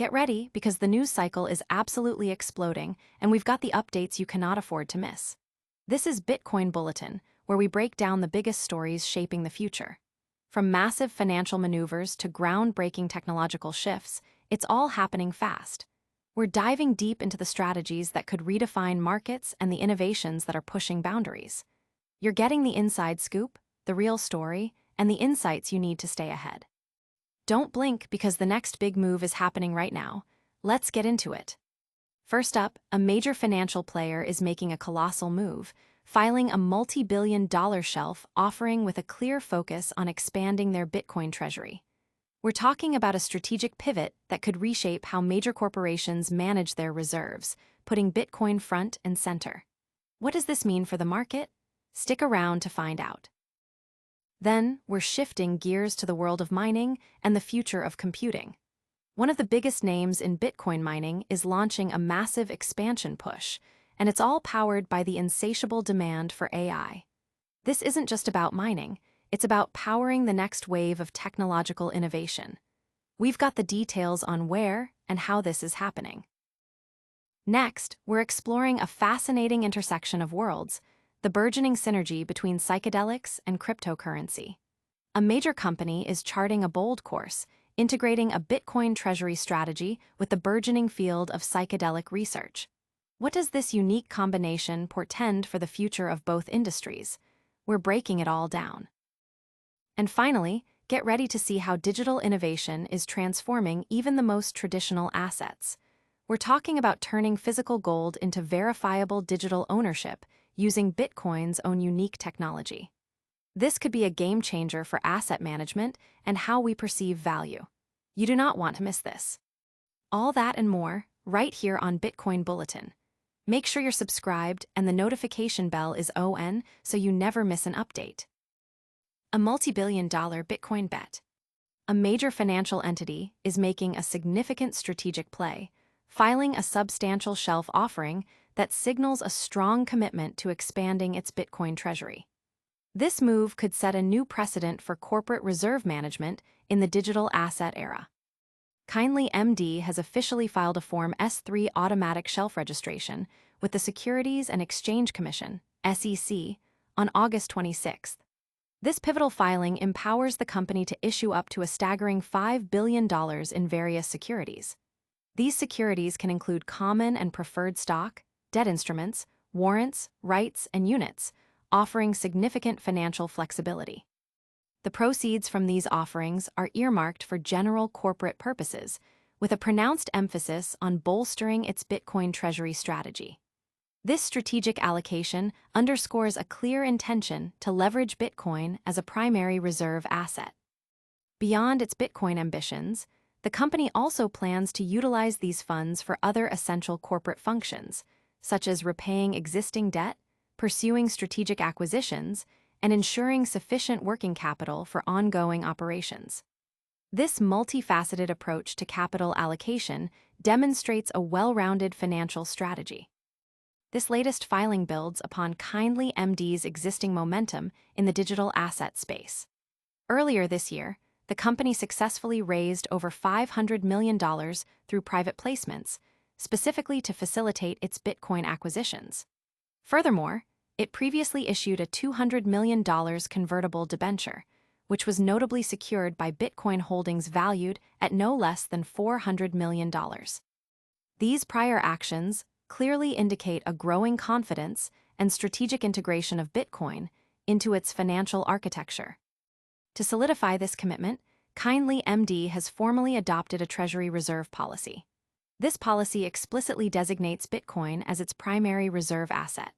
Get ready because the news cycle is absolutely exploding and we've got the updates you cannot afford to miss. This is Bitcoin Bulletin, where we break down the biggest stories shaping the future. From massive financial maneuvers to groundbreaking technological shifts, it's all happening fast. We're diving deep into the strategies that could redefine markets and the innovations that are pushing boundaries. You're getting the inside scoop, the real story, and the insights you need to stay ahead. Don't blink because the next big move is happening right now. Let's get into it. First up, a major financial player is making a colossal move, filing a multi-billion-dollar shelf offering with a clear focus on expanding their Bitcoin treasury. We're talking about a strategic pivot that could reshape how major corporations manage their reserves, putting Bitcoin front and center. What does this mean for the market? Stick around to find out. Then, we're shifting gears to the world of mining and the future of computing. One of the biggest names in Bitcoin mining is launching a massive expansion push, and it's all powered by the insatiable demand for AI. This isn't just about mining, it's about powering the next wave of technological innovation. We've got the details on where and how this is happening. Next, we're exploring a fascinating intersection of worlds, the burgeoning synergy between psychedelics and cryptocurrency. A major company is charting a bold course, integrating a Bitcoin treasury strategy with the burgeoning field of psychedelic research. What does this unique combination portend for the future of both industries? We're breaking it all down. And finally, get ready to see how digital innovation is transforming even the most traditional assets. We're talking about turning physical gold into verifiable digital ownership using Bitcoin's own unique technology. This could be a game changer for asset management and how we perceive value. You do not want to miss this. All that and more, right here on Bitcoin Bulletin. Make sure you're subscribed and the notification bell is on so you never miss an update. A multi-billion-dollar Bitcoin bet. A major financial entity is making a significant strategic play, filing a substantial shelf offering that signals a strong commitment to expanding its Bitcoin treasury. This move could set a new precedent for corporate reserve management in the digital asset era. Kindly MD has officially filed a Form S-3 automatic shelf registration with the Securities and Exchange Commission, SEC, on August 26th. This pivotal filing empowers the company to issue up to a staggering $5 billion in various securities. These securities can include common and preferred stock, debt instruments, warrants, rights, and units, offering significant financial flexibility. The proceeds from these offerings are earmarked for general corporate purposes, with a pronounced emphasis on bolstering its Bitcoin treasury strategy. This strategic allocation underscores a clear intention to leverage Bitcoin as a primary reserve asset. Beyond its Bitcoin ambitions, the company also plans to utilize these funds for other essential corporate functions, such as repaying existing debt, pursuing strategic acquisitions, and ensuring sufficient working capital for ongoing operations. This multifaceted approach to capital allocation demonstrates a well-rounded financial strategy. This latest filing builds upon Kindly MD's existing momentum in the digital asset space. Earlier this year, the company successfully raised over $500 million through private placements, specifically to facilitate its Bitcoin acquisitions. Furthermore, it previously issued a $200 million convertible debenture, which was notably secured by Bitcoin holdings valued at no less than $400 million. These prior actions clearly indicate a growing confidence and strategic integration of Bitcoin into its financial architecture. To solidify this commitment, Kindly MD has formally adopted a Treasury reserve policy. This policy explicitly designates Bitcoin as its primary reserve asset.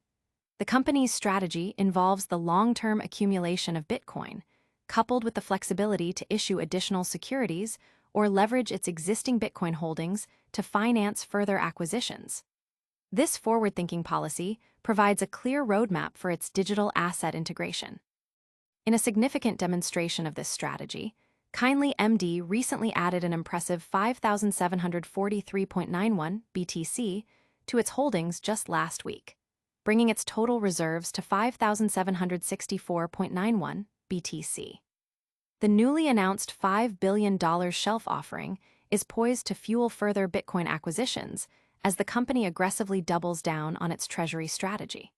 The company's strategy involves the long-term accumulation of Bitcoin, coupled with the flexibility to issue additional securities or leverage its existing Bitcoin holdings to finance further acquisitions. This forward-thinking policy provides a clear roadmap for its digital asset integration. In a significant demonstration of this strategy, Kindly MD recently added an impressive 5,743.91 BTC to its holdings just last week, bringing its total reserves to 5,764.91 BTC. The newly announced $5 billion shelf offering is poised to fuel further Bitcoin acquisitions as the company aggressively doubles down on its Treasury strategy.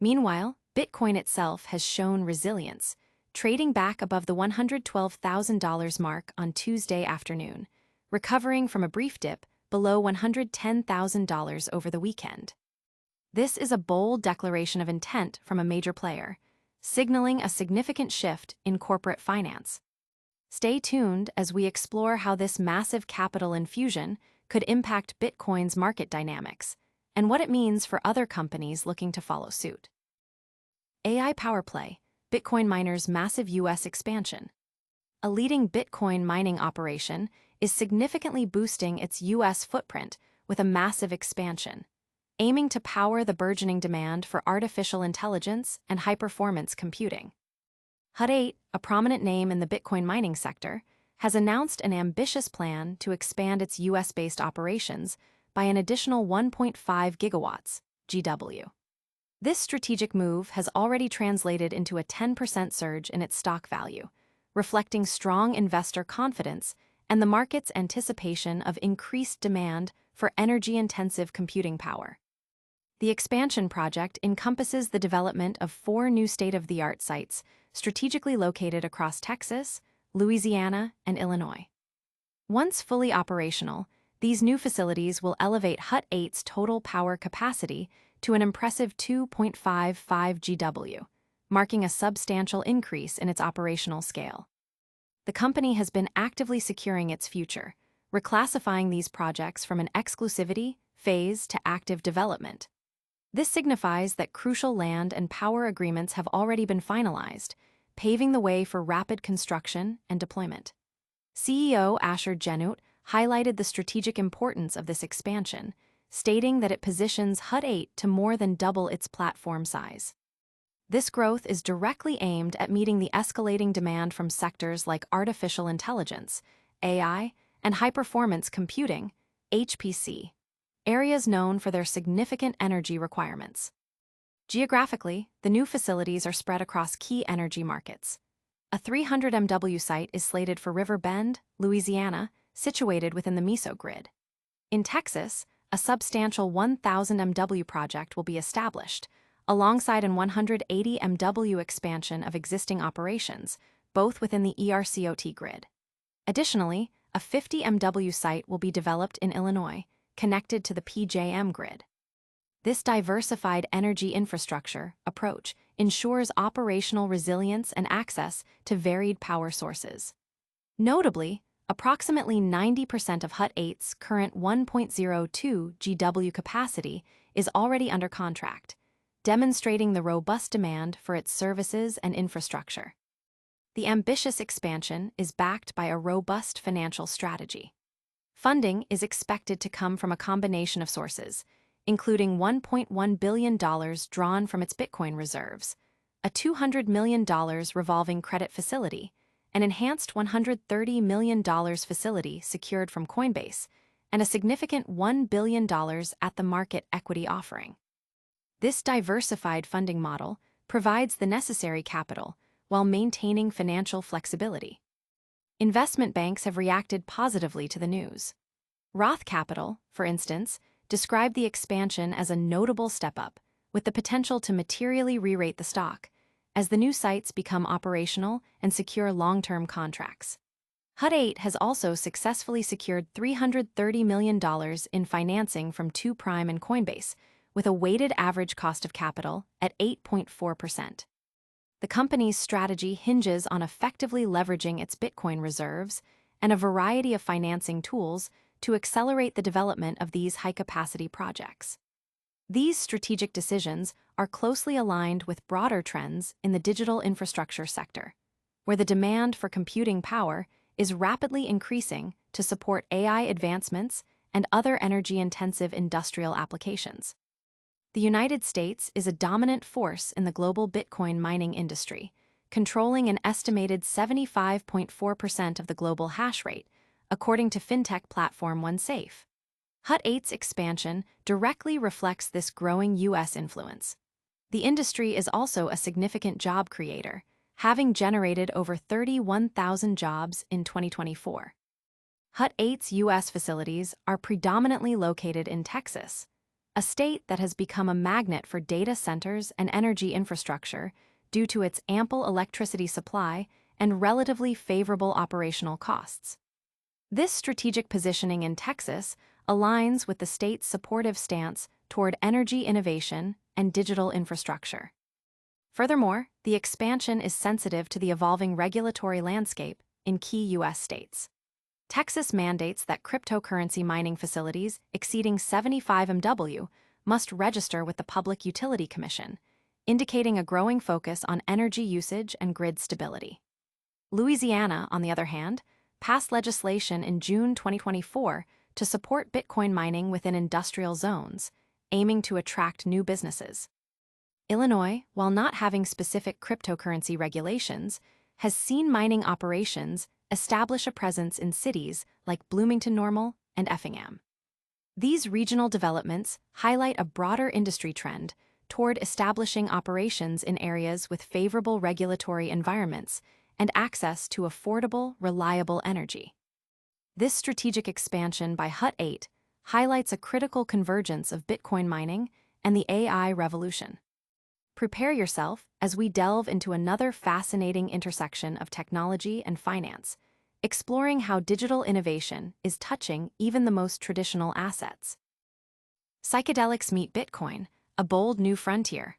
Meanwhile, Bitcoin itself has shown resilience, trading back above the $112,000 mark on Tuesday afternoon, recovering from a brief dip below $110,000 over the weekend. This is a bold declaration of intent from a major player, signaling a significant shift in corporate finance. Stay tuned as we explore how this massive capital infusion could impact Bitcoin's market dynamics and what it means for other companies looking to follow suit. AI power play, Bitcoin miners' massive U.S. expansion. A leading Bitcoin mining operation is significantly boosting its U.S. footprint with a massive expansion, aiming to power the burgeoning demand for artificial intelligence and high-performance computing. Hut 8, a prominent name in the Bitcoin mining sector, has announced an ambitious plan to expand its U.S.-based operations by an additional 1.5 gigawatts GW. This strategic move has already translated into a 10% surge in its stock value, reflecting strong investor confidence and the market's anticipation of increased demand for energy-intensive computing power. The expansion project encompasses the development of 4 new state-of-the-art sites strategically located across Texas, Louisiana, and Illinois. Once fully operational, these new facilities will elevate Hut 8's total power capacity to an impressive 2.55 GW, marking a substantial increase in its operational scale. The company has been actively securing its future, reclassifying these projects from an exclusivity phase to active development. This signifies that crucial land and power agreements have already been finalized, paving the way for rapid construction and deployment. CEO Asher Genoot highlighted the strategic importance of this expansion, stating that it positions Hut 8 to more than double its platform size. This growth is directly aimed at meeting the escalating demand from sectors like artificial intelligence, AI, and high-performance computing, HPC, areas known for their significant energy requirements. Geographically, the new facilities are spread across key energy markets. A 300 MW site is slated for River Bend, Louisiana, situated within the MISO grid. In Texas, a substantial 1,000 MW project will be established, alongside an 180 MW expansion of existing operations, both within the ERCOT grid. Additionally, a 50 MW site will be developed in Illinois, connected to the PJM grid. This diversified energy infrastructure approach ensures operational resilience and access to varied power sources. Notably, approximately 90% of Hut 8's current 1.02 GW capacity is already under contract, demonstrating the robust demand for its services and infrastructure. The ambitious expansion is backed by a robust financial strategy. Funding is expected to come from a combination of sources, including $1.1 billion drawn from its Bitcoin reserves, a $200 million revolving credit facility, an enhanced $130 million facility secured from Coinbase, and a significant $1 billion at-the-market equity offering. This diversified funding model provides the necessary capital while maintaining financial flexibility. Investment banks have reacted positively to the news. Roth Capital, for instance, described the expansion as a notable step-up, with the potential to materially re-rate the stock as the new sites become operational and secure long-term contracts. Hut 8 has also successfully secured $330 million in financing from 2Prime and Coinbase, with a weighted average cost of capital at 8.4%. The company's strategy hinges on effectively leveraging its Bitcoin reserves and a variety of financing tools to accelerate the development of these high-capacity projects. These strategic decisions are closely aligned with broader trends in the digital infrastructure sector, where the demand for computing power is rapidly increasing to support AI advancements and other energy-intensive industrial applications. The United States is a dominant force in the global Bitcoin mining industry, controlling an estimated 75.4% of the global hash rate, according to fintech platform OneSafe. Hut 8's expansion directly reflects this growing U.S. influence. The industry is also a significant job creator, having generated over 31,000 jobs in 2024. Hut 8's U.S. facilities are predominantly located in Texas, a state that has become a magnet for data centers and energy infrastructure due to its ample electricity supply and relatively favorable operational costs. This strategic positioning in Texas aligns with the state's supportive stance toward energy innovation and digital infrastructure. Furthermore, the expansion is sensitive to the evolving regulatory landscape in key U.S. states. Texas mandates that cryptocurrency mining facilities exceeding 75 MW must register with the Public Utility Commission, indicating a growing focus on energy usage and grid stability. Louisiana, on the other hand, passed legislation in June 2024 to support Bitcoin mining within industrial zones, aiming to attract new businesses. Illinois, while not having specific cryptocurrency regulations, has seen mining operations establish a presence in cities like Bloomington Normal and Effingham. These regional developments highlight a broader industry trend toward establishing operations in areas with favorable regulatory environments and access to affordable, reliable energy. This strategic expansion by Hut 8 highlights a critical convergence of Bitcoin mining and the AI revolution. Prepare yourself as we delve into another fascinating intersection of technology and finance, exploring how digital innovation is touching even the most traditional assets. Psychedelics meet Bitcoin, a bold new frontier.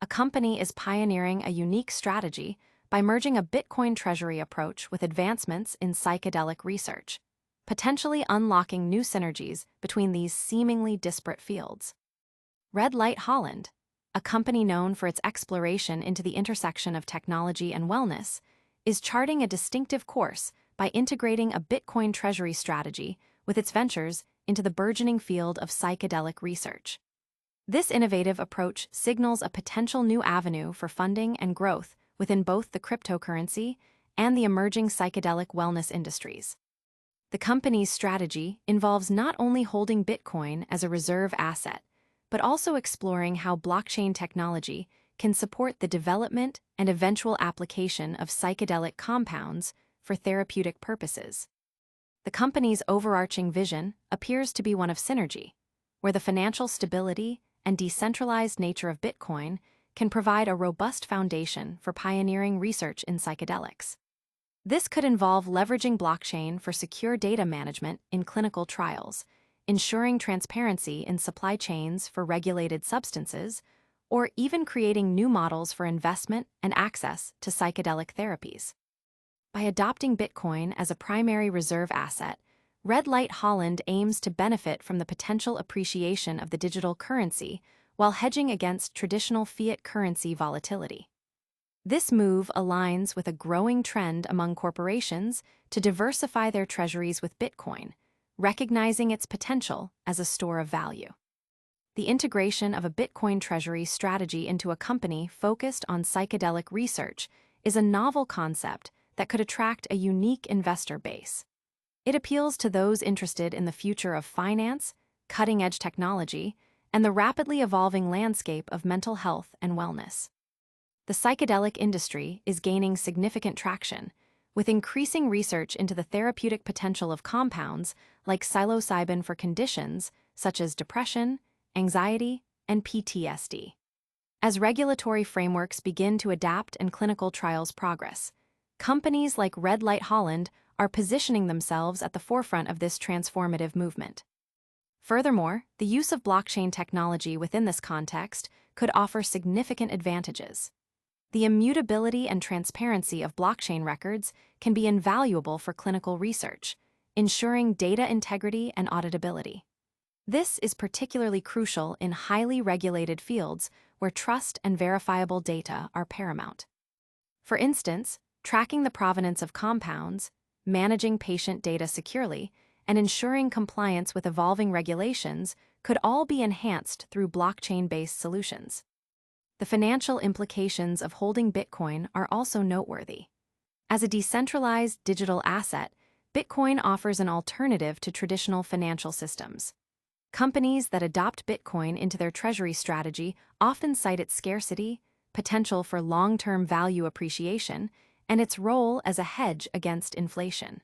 A company is pioneering a unique strategy by merging a Bitcoin Treasury approach with advancements in psychedelic research, potentially unlocking new synergies between these seemingly disparate fields. Light Holland, a company known for its exploration into the intersection of technology and wellness, is charting a distinctive course by integrating a Bitcoin Treasury strategy with its ventures into the burgeoning field of psychedelic research. This innovative approach signals a potential new avenue for funding and growth within both the cryptocurrency and the emerging psychedelic wellness industries. The company's strategy involves not only holding Bitcoin as a reserve asset, but also exploring how blockchain technology can support the development and eventual application of psychedelic compounds for therapeutic purposes. The company's overarching vision appears to be one of synergy, where the financial stability and decentralized nature of Bitcoin can provide a robust foundation for pioneering research in psychedelics. This could involve leveraging blockchain for secure data management in clinical trials, ensuring transparency in supply chains for regulated substances, or even creating new models for investment and access to psychedelic therapies. By adopting Bitcoin as a primary reserve asset, Light Holland aims to benefit from the potential appreciation of the digital currency while hedging against traditional fiat currency volatility. This move aligns with a growing trend among corporations to diversify their treasuries with Bitcoin, recognizing its potential as a store of value. The integration of a Bitcoin Treasury strategy into a company focused on psychedelic research is a novel concept that could attract a unique investor base. It appeals to those interested in the future of finance, cutting-edge technology, and the rapidly evolving landscape of mental health and wellness. The psychedelic industry is gaining significant traction, with increasing research into the therapeutic potential of compounds like psilocybin for conditions such as depression, anxiety, and PTSD. As regulatory frameworks begin to adapt and clinical trials progress, companies like Light Holland are positioning themselves at the forefront of this transformative movement. Furthermore, the use of blockchain technology within this context could offer significant advantages. The immutability and transparency of blockchain records can be invaluable for clinical research, ensuring data integrity and auditability. This is particularly crucial in highly regulated fields where trust and verifiable data are paramount. For instance, tracking the provenance of compounds, managing patient data securely, and ensuring compliance with evolving regulations could all be enhanced through blockchain-based solutions. The financial implications of holding Bitcoin are also noteworthy. As a decentralized digital asset, Bitcoin offers an alternative to traditional financial systems. Companies that adopt Bitcoin into their treasury strategy often cite its scarcity, potential for long-term value appreciation, and its role as a hedge against inflation.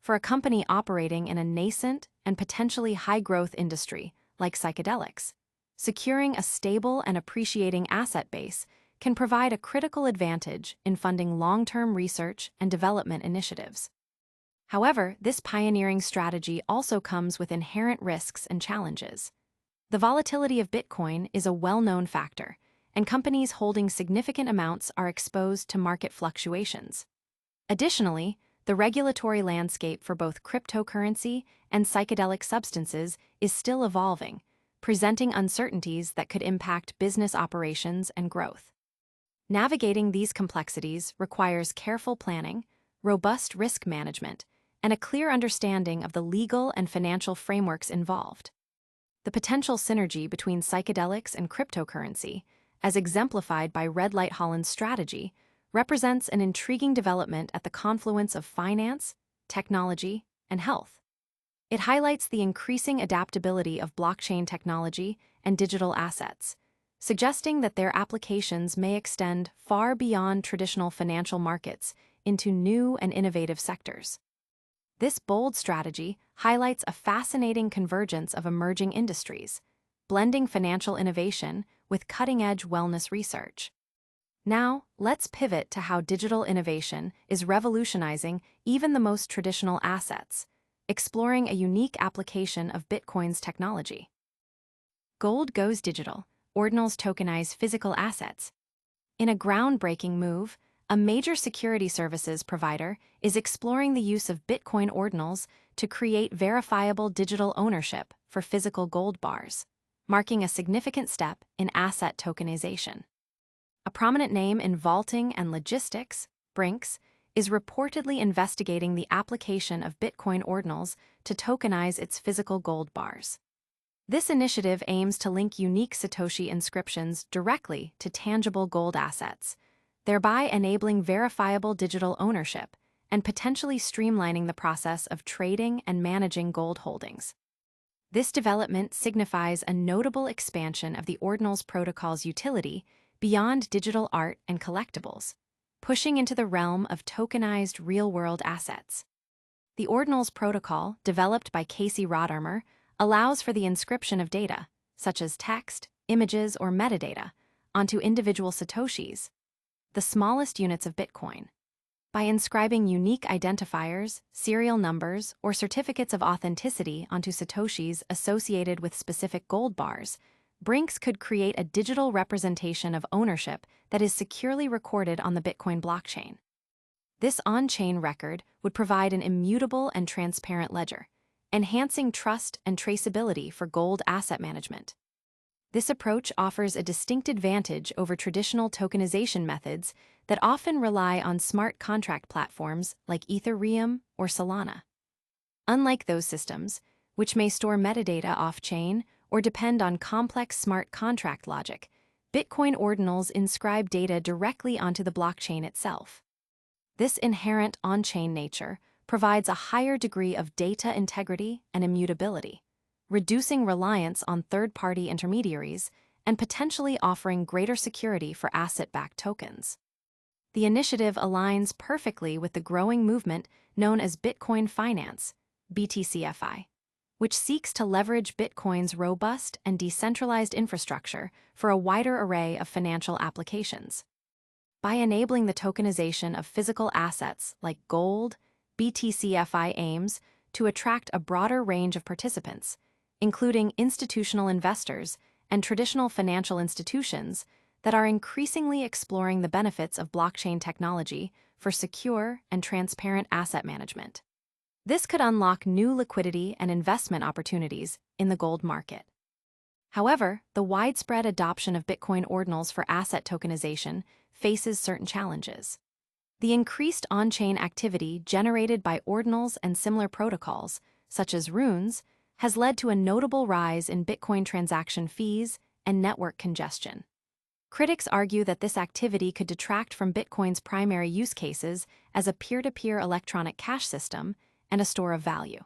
for a company operating in a nascent and potentially high-growth industry like psychedelics, securing a stable and appreciating asset base can provide a critical advantage in funding long-term research and development initiatives. However, this pioneering strategy also comes with inherent risks and challenges. The volatility of Bitcoin is a well-known factor, and companies holding significant amounts are exposed to market fluctuations. Additionally, the regulatory landscape for both cryptocurrency and psychedelic substances is still evolving, presenting uncertainties that could impact business operations and growth. Navigating these complexities requires careful planning, robust risk management, and a clear understanding of the legal and financial frameworks involved. The potential synergy between psychedelics and cryptocurrency, as exemplified by Light Holland's strategy, represents an intriguing development at the confluence of finance, technology, and health. It highlights the increasing adaptability of blockchain technology and digital assets, suggesting that their applications may extend far beyond traditional financial markets into new and innovative sectors. This bold strategy highlights a fascinating convergence of emerging industries, blending financial innovation with cutting-edge wellness research. Now, let's pivot to how digital innovation is revolutionizing even the most traditional assets, exploring a unique application of Bitcoin's technology. Gold goes digital. Ordinals tokenize physical assets. In a groundbreaking move, a major security services provider is exploring the use of Bitcoin Ordinals to create verifiable digital ownership for physical gold bars, marking a significant step in asset tokenization. A prominent name in vaulting and logistics, Brinks, is reportedly investigating the application of Bitcoin Ordinals to tokenize its physical gold bars. This initiative aims to link unique Satoshi inscriptions directly to tangible gold assets, thereby enabling verifiable digital ownership and potentially streamlining the process of trading and managing gold holdings. This development signifies a notable expansion of the Ordinals protocol's utility beyond digital art and collectibles, pushing into the realm of tokenized real-world assets. The Ordinals protocol, developed by Casey Rodarmer, allows for the inscription of data, such as text, images, or metadata, onto individual Satoshis, the smallest units of Bitcoin. By inscribing unique identifiers, serial numbers, or certificates of authenticity onto Satoshis associated with specific gold bars, Brinks could create a digital representation of ownership that is securely recorded on the Bitcoin blockchain. This on-chain record would provide an immutable and transparent ledger, enhancing trust and traceability for gold asset management. This approach offers a distinct advantage over traditional tokenization methods that often rely on smart contract platforms like Ethereum or Solana. Unlike those systems, which may store metadata off-chain or depend on complex smart contract logic, Bitcoin Ordinals inscribe data directly onto the blockchain itself. This inherent on-chain nature provides a higher degree of data integrity and immutability, reducing reliance on third-party intermediaries and potentially offering greater security for asset-backed tokens. The initiative aligns perfectly with the growing movement known as Bitcoin Finance, BTCFI, which seeks to leverage Bitcoin's robust and decentralized infrastructure for a wider array of financial applications. By enabling the tokenization of physical assets like gold, BTCFI aims to attract a broader range of participants, including institutional investors and traditional financial institutions that are increasingly exploring the benefits of blockchain technology for secure and transparent asset management. This could unlock new liquidity and investment opportunities in the gold market. However, the widespread adoption of Bitcoin Ordinals for asset tokenization faces certain challenges. The increased on-chain activity generated by Ordinals and similar protocols, such as runes, has led to a notable rise in Bitcoin transaction fees and network congestion. Critics argue that this activity could detract from Bitcoin's primary use cases as a peer-to-peer electronic cash system and a store of value.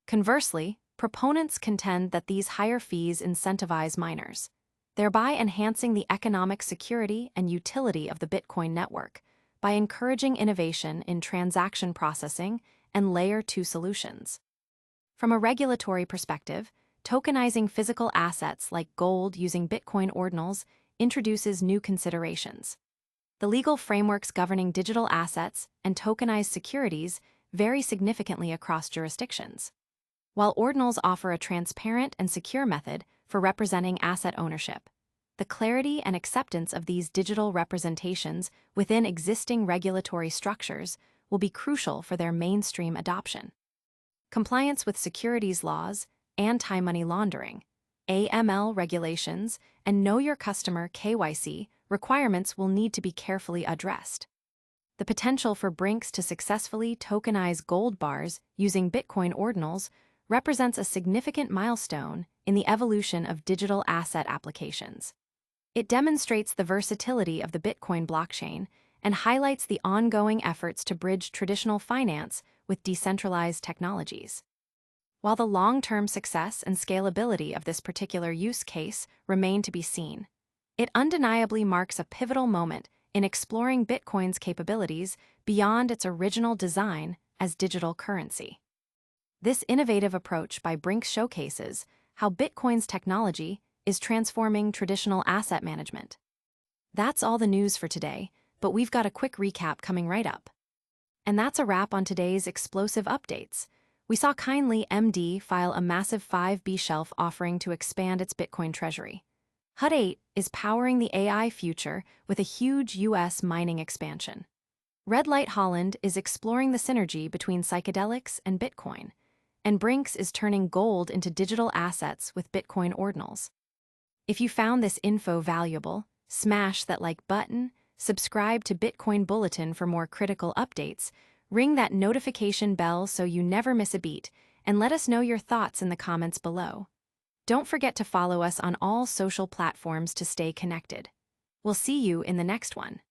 Conversely, proponents contend that these higher fees incentivize miners, thereby enhancing the economic security and utility of the Bitcoin network by encouraging innovation in transaction processing and Layer 2 solutions. From a regulatory perspective, tokenizing physical assets like gold using Bitcoin Ordinals introduces new considerations. The legal frameworks governing digital assets and tokenized securities vary significantly across jurisdictions. While Ordinals offer a transparent and secure method for representing asset ownership, the clarity and acceptance of these digital representations within existing regulatory structures will be crucial for their mainstream adoption. Compliance with securities laws, anti-money laundering, AML regulations, and Know Your Customer (KYC) requirements will need to be carefully addressed. The potential for Brinks to successfully tokenize gold bars using Bitcoin Ordinals represents a significant milestone in the evolution of digital asset applications. It demonstrates the versatility of the Bitcoin blockchain and highlights the ongoing efforts to bridge traditional finance with decentralized technologies. While the long-term success and scalability of this particular use case remain to be seen, it undeniably marks a pivotal moment in exploring Bitcoin's capabilities beyond its original design as digital currency. This innovative approach by Brinks showcases how Bitcoin's technology is transforming traditional asset management. That's all the news for today, but we've got a quick recap coming right up. And that's a wrap on today's explosive updates. We saw Kindly MD file a massive 5B shelf offering to expand its Bitcoin treasury. HUD 8 is powering the AI future with a huge US mining expansion. Light Holland is exploring the synergy between psychedelics and Bitcoin. And Brinks is turning gold into digital assets with Bitcoin Ordinals. If you found this info valuable, smash that like button, subscribe to Bitcoin Bulletin for more critical updates, ring that notification bell so you never miss a beat, and let us know your thoughts in the comments below. Don't forget to follow us on all social platforms to stay connected. We'll see you in the next one.